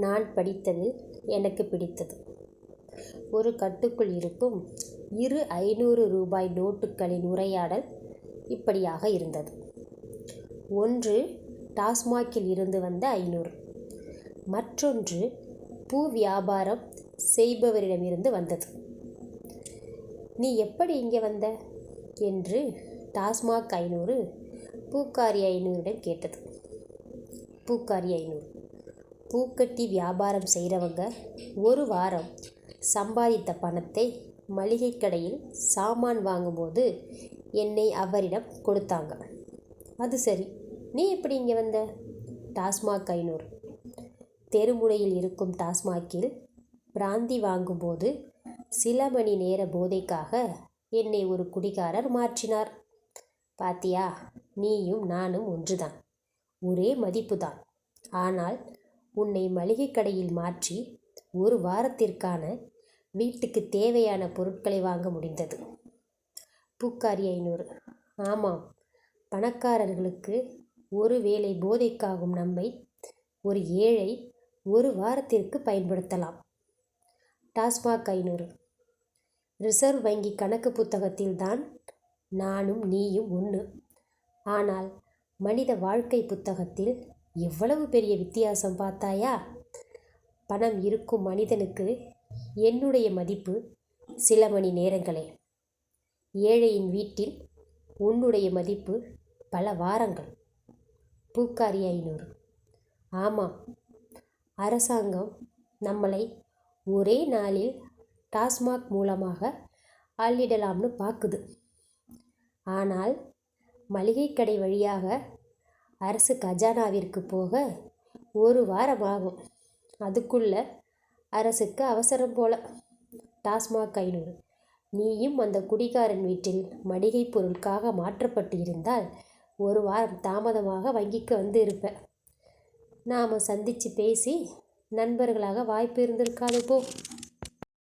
நான் படித்ததில் எனக்கு பிடித்தது. ஒரு கட்டுக்குள் இருக்கும் 500 ரூபாய் நோட்டுகளின் உரையாடல் இப்படியாக இருந்தது. ஒன்று டாஸ்மாகில் இருந்து வந்த 500, மற்றொன்று பூ வியாபாரம் செய்பவரிடமிருந்து வந்தது. நீ எப்படி இங்கே வந்த என்று டாஸ்மாக் 500 பூக்காரி 500 கேட்டது. பூக்காரி 500: பூக்கட்டி வியாபாரம் செய்கிறவங்க ஒரு வாரம் சம்பாதித்த பணத்தை மளிகை கடையில் சாமான் வாங்கும்போது என்னை அவரிடம் கொடுத்தாங்க. அது சரி, நீ எப்படி இங்கே வந்த? டாஸ்மாக் 500: தெருமுனையில் இருக்கும் டாஸ்மாகில் பிராந்தி வாங்கும்போது சில மணி நேர போதைக்காக என்னை ஒரு குடிகாரர் மாற்றினார். பாத்தியா, நீயும் நானும் ஒன்றுதான், ஒரே மதிப்புதான். ஆனால் உன்னை மளிகை கடையில் மாற்றி ஒரு வாரத்திற்கான வீட்டுக்கு தேவையான பொருட்களை வாங்க முடிந்தது. பூக்காரி 500: ஆமாம், பணக்காரர்களுக்கு ஒரு வேளை போதைக்காகும் நம்மை ஒரு ஏழை ஒரு வாரத்திற்கு பயன்படுத்தலாம். டாஸ்மாக் 500: ரிசர்வ் வங்கி கணக்கு புத்தகத்தில்தான் நானும் நீயும் ஒன்று. ஆனால் மனித வாழ்க்கை புத்தகத்தில் எவ்வளவு பெரிய வித்தியாசம் பார்த்தாயா? பணம் இருக்கும் மனிதனுக்கு என்னுடைய மதிப்பு சில மணி நேரங்களே. ஏழையின் வீட்டில் உன்னுடைய மதிப்பு பல வாரங்கள். பூக்காரி 500: ஆமாம், அரசாங்கம் நம்மளை ஒரே நாளில் டாஸ்மாக் மூலமாக அள்ளிடலாம்னு பார்க்குது. ஆனால் மளிகை கடை வழியாக அரசு கஜானாவிற்கு போக ஒரு வாரம் ஆகும். அதுக்குள்ள அரசுக்கு அவசரம் போல. டாஸ்மாக் 500: நீயும் அந்த குடிகாரன் வீட்டில் மளிகை பொருளுக்காக மாற்றப்பட்டு இருந்தால் ஒரு வாரம் தாமதமாக வங்கிக்கு வந்து இருப்ப. நாம் சந்தித்து பேசி நண்பர்களாக வாய்ப்பு இருந்திருக்காது போ.